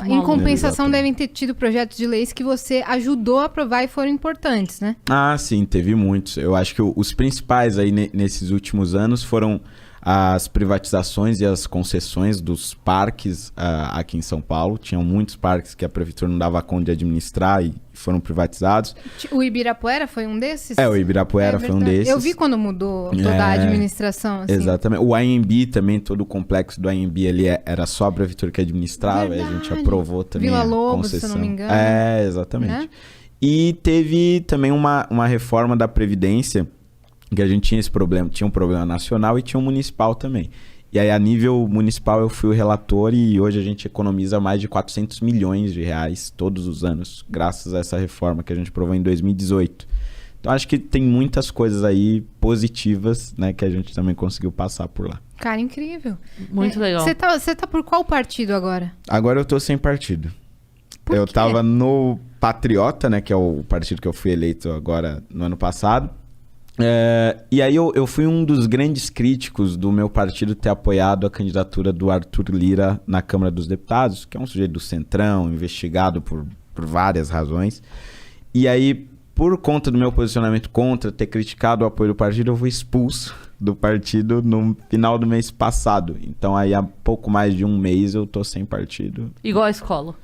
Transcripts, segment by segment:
Em compensação, Exatamente. devem ter tido projetos de leis que você ajudou a aprovar e foram importantes, né? Ah, sim, teve muitos. Eu acho que os principais aí nesses últimos anos foram as privatizações e as concessões dos parques aqui em São Paulo. Tinham muitos parques que a prefeitura não dava conta de administrar e foram privatizados. O Ibirapuera foi um desses? O Ibirapuera foi um verdade. desses. Eu vi quando mudou toda a administração. Assim. Exatamente. O AMB também, todo o complexo do AMB ali era só a prefeitura que administrava. E a gente aprovou também Vila a Lobos, concessão. se eu não me engano. Exatamente. Né? E teve também uma reforma da Previdência, que a gente tinha esse problema. Tinha um problema nacional e tinha um municipal também. E aí, a nível municipal, eu fui o relator e hoje a gente economiza mais de 400 milhões de reais todos os anos, graças a essa reforma que a gente aprovou em 2018. Então, acho que tem muitas coisas aí positivas, né, que a gente também conseguiu passar por lá. Cara, incrível. Muito legal. Você tá por qual partido agora? Agora eu tô sem partido. Por Eu quê? tava no Patriota, né, que é o partido que eu fui eleito agora no ano passado. E aí eu fui um dos grandes críticos do meu partido ter apoiado a candidatura do Arthur Lira na Câmara dos Deputados, que é um sujeito do Centrão, investigado por várias razões. E aí, por conta do meu posicionamento contra ter criticado o apoio do partido, eu fui expulso do partido no final do mês passado. Então aí há pouco mais de um mês eu tô sem partido. Igual a escola.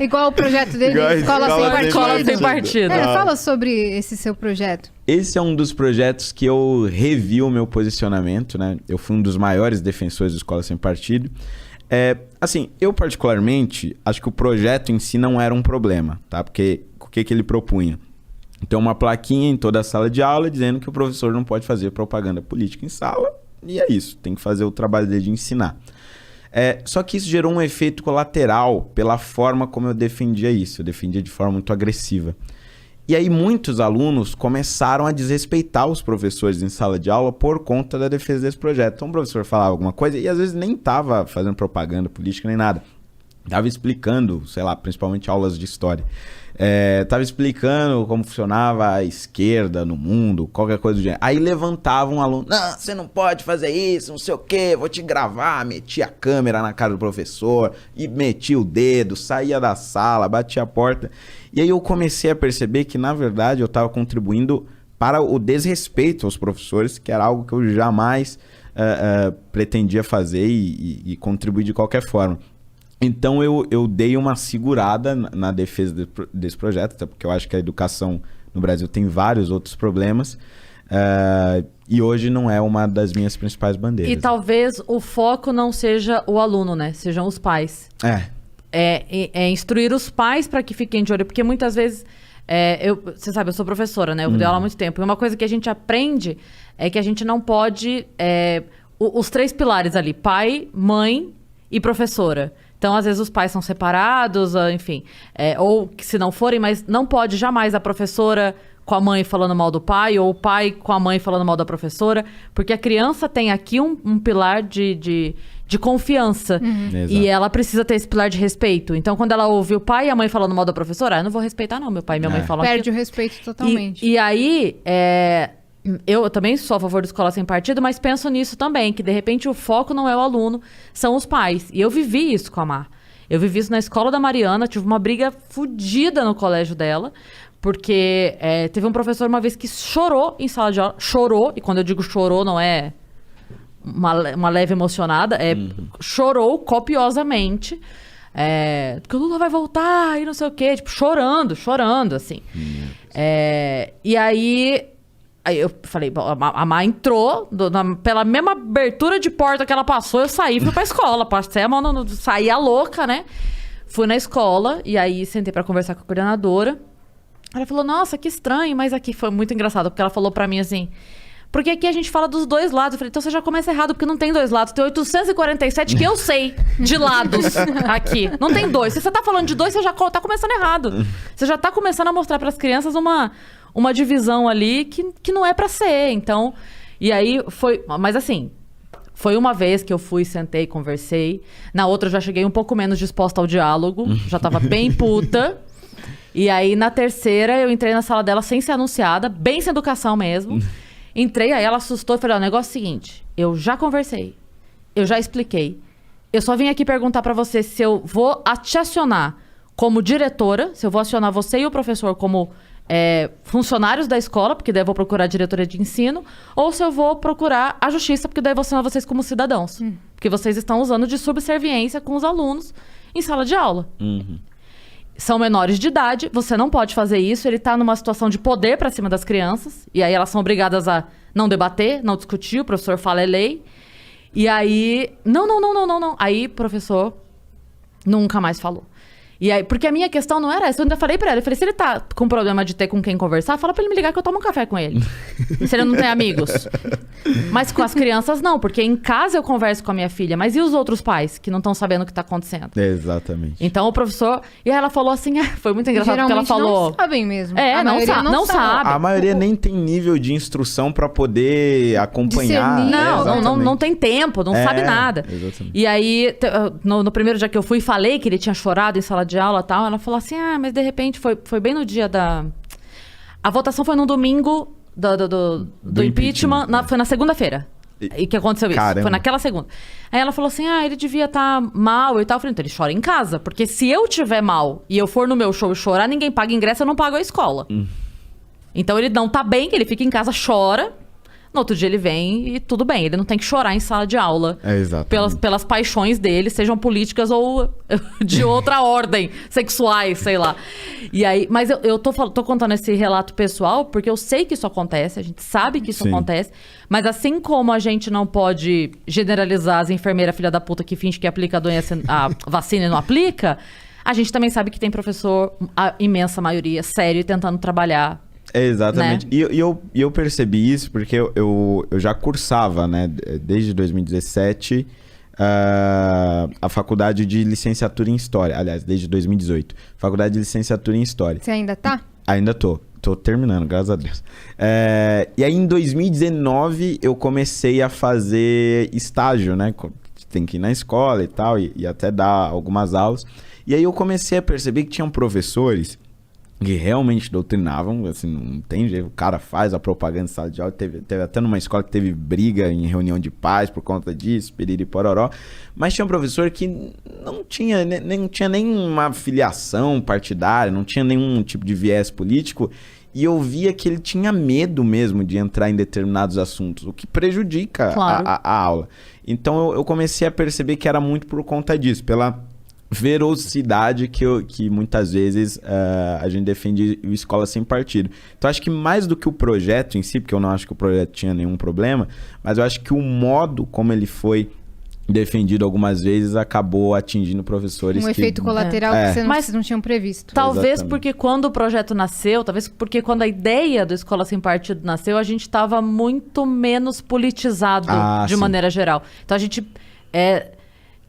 Igual o projeto dele, Igual a Escola Sem escola Partido. Escola Sem Partido. Fala sobre esse seu projeto. Esse é um dos projetos que eu revi o meu posicionamento, né? Eu fui um dos maiores defensores do Escola Sem Partido. Assim, eu particularmente acho que o projeto em si não era um problema, tá? Porque o que ele propunha? Então, uma plaquinha em toda a sala de aula dizendo que o professor não pode fazer propaganda política em sala. E é isso, tem que fazer o trabalho dele de ensinar. Só que isso gerou um efeito colateral pela forma como eu defendia isso. Eu defendia de forma muito agressiva. E aí muitos alunos começaram a desrespeitar os professores em sala de aula por conta da defesa desse projeto. Então o professor falava alguma coisa e às vezes nem estava fazendo propaganda política nem nada. Estava explicando, sei lá, principalmente aulas de história. Estava explicando como funcionava a esquerda no mundo, qualquer coisa do gênero. Aí levantava um aluno, não, você não pode fazer isso, não sei o quê, vou te gravar. Metia a câmera na cara do professor e metia o dedo, saía da sala, batia a porta. E aí eu comecei a perceber que, na verdade, eu estava contribuindo para o desrespeito aos professores, que era algo que eu jamais pretendia fazer e contribuir de qualquer forma. Então eu dei uma segurada na defesa desse projeto, até porque eu acho que a educação no Brasil tem vários outros problemas, e hoje não é uma das minhas principais bandeiras. E talvez o foco não seja o aluno, né? Sejam os pais. É instruir os pais para que fiquem de olho, porque muitas vezes, você sabe, eu sou professora, né? Eu dei aula há muito tempo. E uma coisa que a gente aprende é que a gente não pode... os três pilares ali, pai, mãe e professora. Então, às vezes, os pais são separados, enfim. Ou que se não forem, mas não pode jamais a professora com a mãe falando mal do pai, ou o pai com a mãe falando mal da professora, porque a criança tem aqui um pilar de confiança. E ela precisa ter esse pilar de respeito. Então, quando ela ouve o pai e a mãe falando mal da professora, eu não vou respeitar não, meu pai e minha mãe falam aquilo. Perde o respeito totalmente. E aí, eu também sou a favor da escola sem partido, mas penso nisso também, que de repente o foco não é o aluno, são os pais. E eu vivi isso com a Mar. Eu vivi isso na escola da Mariana, tive uma briga fodida no colégio dela, porque teve um professor uma vez que chorou em sala de aula, chorou, e quando eu digo chorou não é uma leve emocionada, chorou copiosamente, porque o Lula vai voltar e não sei o quê, tipo, chorando, assim. E aí eu falei, a Má entrou, pela mesma abertura de porta que ela passou, eu saí e fui pra escola. Passei a mão, saí a louca, né? Fui na escola, e aí sentei pra conversar com a coordenadora. Ela falou, nossa, que estranho, mas aqui foi muito engraçado, porque ela falou pra mim assim, porque aqui a gente fala dos dois lados. Eu falei, então você já começa errado, porque não tem dois lados. Tem 847 que eu sei de lados aqui. Não tem dois. Se você tá falando de dois, você já tá começando errado. Você já tá começando a mostrar pras crianças uma divisão ali que não é pra ser. Então, e aí foi... Mas assim, foi uma vez que eu fui, sentei, conversei. Na outra eu já cheguei um pouco menos disposta ao diálogo. Já tava bem puta. E aí na terceira eu entrei na sala dela sem ser anunciada, bem sem educação mesmo. Entrei, aí ela assustou e falei, o negócio é o seguinte, eu já conversei, eu já expliquei. Eu só vim aqui perguntar pra você se eu vou te acionar como diretora, se eu vou acionar você e o professor como funcionários da escola, porque daí eu vou procurar a diretoria de ensino, ou se eu vou procurar a justiça, porque daí eu vou acionar vocês como cidadãos. Porque vocês estão usando de subserviência com os alunos em sala de aula. São menores de idade, você não pode fazer isso, ele tá numa situação de poder pra cima das crianças, e aí elas são obrigadas a não debater, não discutir, o professor fala é lei. E aí, não. Aí o professor nunca mais falou. E aí, porque a minha questão não era essa, eu ainda falei pra ela, eu falei, se ele tá com problema de ter com quem conversar, fala pra ele me ligar que eu tomo um café com ele. Se ele não tem amigos. Mas com as crianças não, porque em casa eu converso com a minha filha, mas e os outros pais que não estão sabendo o que tá acontecendo? Exatamente. Então o professor, e aí ela falou assim, foi muito engraçado porque ela falou... não sabem mesmo. Não sabe. A maioria nem tem nível de instrução pra poder acompanhar. Discernir. Não tem tempo, não sabe nada. Exatamente. E aí, no primeiro dia que eu fui, falei que ele tinha chorado em sala de aula e tal. Ela falou assim, mas de repente foi bem no dia da... A votação foi no domingo do impeachment, foi na segunda-feira. E que aconteceu isso? Caramba. Foi naquela segunda. Aí ela falou assim, ele devia estar mal e tal. Eu falei, então ele chora em casa. Porque se eu tiver mal e eu for no meu show e chorar, ninguém paga ingresso, eu não pago a escola. Então ele não tá bem, ele fica em casa, chora. No outro dia ele vem e tudo bem. Ele não tem que chorar em sala de aula. Exatamente. Pelas paixões dele, sejam políticas ou de outra ordem, sexuais, sei lá. E aí, mas eu tô contando esse relato pessoal porque eu sei que isso acontece, a gente sabe que isso acontece. Mas assim como a gente não pode generalizar as enfermeiras filha da puta que finge que aplica a vacina e não aplica, a gente também sabe que tem professor, a imensa maioria, sério, tentando trabalhar. Exatamente. Né? E eu percebi isso porque eu já cursava, né, desde 2017, a faculdade de licenciatura em História. Aliás, desde 2018. Faculdade de licenciatura em História. Você ainda tá? Ainda tô. Tô terminando, graças a Deus. E aí, em 2019, eu comecei a fazer estágio, né? Tem que ir na escola e tal, e até dar algumas aulas. E aí eu comecei a perceber que tinham professores que realmente doutrinavam, assim, não tem jeito, o cara faz a propaganda em sala de aula, teve até numa escola que teve briga em reunião de pais por conta disso, piriri pororó, mas tinha um professor que não tinha nenhuma filiação partidária, não tinha nenhum tipo de viés político, e eu via que ele tinha medo mesmo de entrar em determinados assuntos, o que prejudica a aula. Então eu comecei a perceber que era muito por conta disso, pela velocidade que muitas vezes a gente defende o escola sem partido. Então acho que mais do que o projeto em si, porque eu não acho que o projeto tinha nenhum problema, mas eu acho que o modo como ele foi defendido algumas vezes acabou atingindo professores efeito colateral que vocês não tinham previsto. Talvez Exatamente. porque quando o projeto nasceu, talvez porque quando a ideia do Escola Sem Partido nasceu, a gente estava muito menos politizado de maneira geral. Então a gente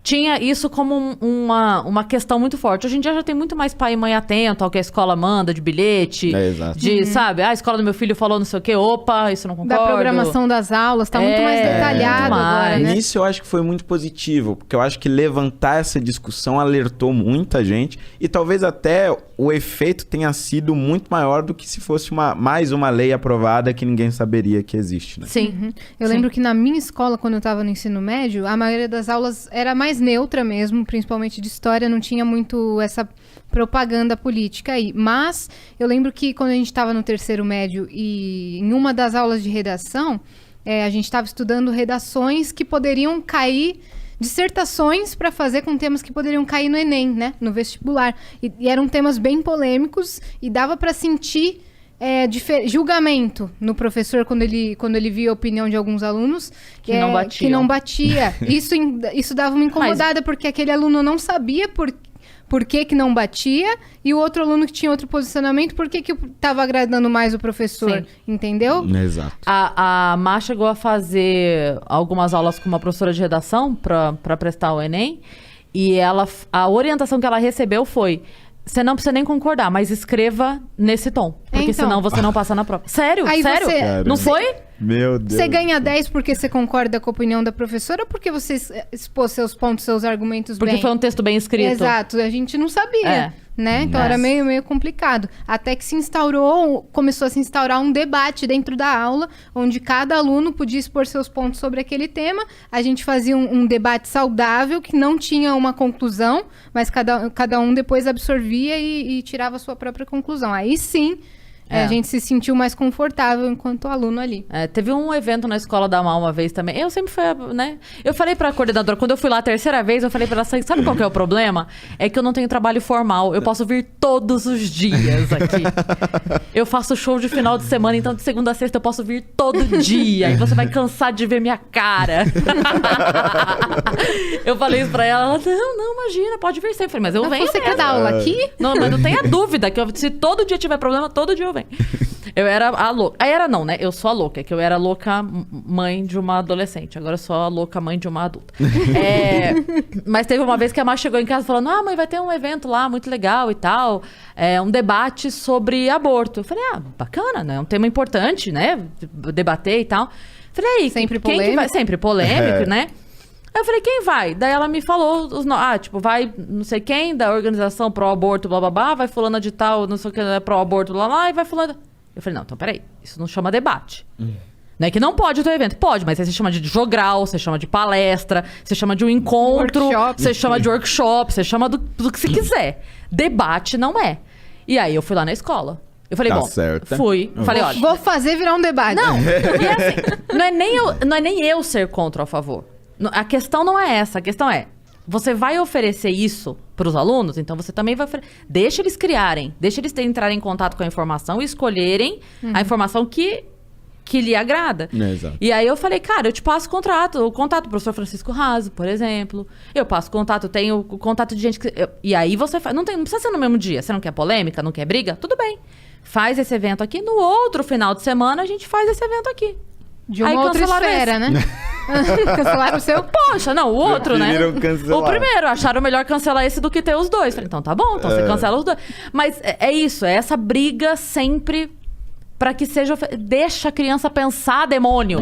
tinha isso como uma questão muito forte. Hoje em dia já tem muito mais pai e mãe atento ao que a escola manda de bilhete. Exato. Sabe? A escola do meu filho falou não sei o quê. Opa, isso não concordo. Da programação das aulas, tá muito mais detalhado agora, né? Nisso eu acho que foi muito positivo, porque eu acho que levantar essa discussão alertou muita gente e talvez até o efeito tenha sido muito maior do que se fosse mais uma lei aprovada que ninguém saberia que existe, né? Sim. Eu lembro que na minha escola, quando eu tava no ensino médio, a maioria das aulas era mais neutra mesmo, principalmente de história, não tinha muito essa propaganda política aí. Mas eu lembro que quando a gente estava no terceiro médio e em uma das aulas de redação, a gente estava estudando redações que poderiam cair, dissertações para fazer com temas que poderiam cair no Enem, né, no vestibular. E eram temas bem polêmicos e dava para sentir julgamento no professor quando ele via a opinião de alguns alunos que não batia. Isso dava uma incomodada, porque aquele aluno não sabia por que não batia, e o outro aluno que tinha outro posicionamento, por que estava agradando mais o professor, entendeu? Exato. A Má chegou a fazer algumas aulas com uma professora de redação para prestar o Enem, e a orientação que ela recebeu foi: você não precisa nem concordar, mas escreva nesse tom. Porque senão você não passa na prova. Sério? Aí Sério? Não foi? Meu Deus. Você ganha 10 porque você concorda com a opinião da professora ou porque você expôs seus pontos, seus argumentos Porque foi um texto bem escrito. Exato, a gente não sabia. né? Então era meio complicado. Até que começou a se instaurar um debate dentro da aula, onde cada aluno podia expor seus pontos sobre aquele tema. A gente fazia um debate saudável, que não tinha uma conclusão, mas cada um depois absorvia e tirava a sua própria conclusão. Aí sim, a gente se sentiu mais confortável enquanto aluno ali. Teve um evento na escola da Mal uma vez também. Eu sempre fui, né? Eu falei pra coordenadora, quando eu fui lá a terceira vez, eu falei pra ela, sabe qual que é o problema? É que eu não tenho trabalho formal. Eu posso vir todos os dias aqui. Eu faço show de final de semana, então de segunda a sexta eu posso vir todo dia. E você vai cansar de ver minha cara. Eu falei isso pra ela. Não, imagina, pode vir sempre. Eu falei, mas eu venho Você quer dar aula aqui? Não, mas não tenha dúvida, que se todo dia tiver problema, todo dia eu venho. Eu era a louca. Aí era não, né? Eu sou a louca, que eu era a louca mãe de uma adolescente. Agora eu sou a louca mãe de uma adulta. Mas teve uma vez que a Má chegou em casa falando, mãe, vai ter um evento lá muito legal e tal. Um debate sobre aborto. Eu falei, bacana, né? É um tema importante, né? Debater e tal. Falei, aí, sempre quem polêmico. que vai? Sempre polêmico, né? Aí eu falei, quem vai? Daí ela me falou, vai não sei quem, da organização pró-aborto, blá, blá, blá, vai fulana de tal, não sei o que, pró-aborto, blá, blá, e vai fulana... Eu falei, não, então peraí, isso não chama debate. Não é que não pode o teu evento. Pode, mas aí você chama de jogral, você chama de palestra, você chama de um encontro, você chama de workshop, você chama do que você quiser. Debate não é. E aí eu fui lá na escola. Eu falei, fui. Falei, olha... Vou fazer virar um debate. Não, e assim, não é nem eu ser contra ou a favor. A questão não é essa. A questão é, você vai oferecer isso para os alunos, então você também vai oferecer... Deixa eles criarem, deixa eles entrarem em contato com a informação e escolherem a informação que lhe agrada. Exato. E aí eu falei, cara, eu te passo o contato do professor Francisco Raso, por exemplo. Eu passo contato, eu tenho contato de gente que... E aí você faz... Não precisa ser no mesmo dia. Você não quer polêmica, não quer briga? Tudo bem. Faz esse evento aqui. No outro final de semana, a gente faz esse evento aqui. De uma outra esfera, né? Cancelaram o seu? Poxa, não, o outro, né? Cancelar. O primeiro, acharam melhor cancelar esse do que ter os dois. Falei, então tá bom, então você cancela os dois. Mas é isso, é essa briga sempre pra que seja... Deixa a criança pensar, demônio.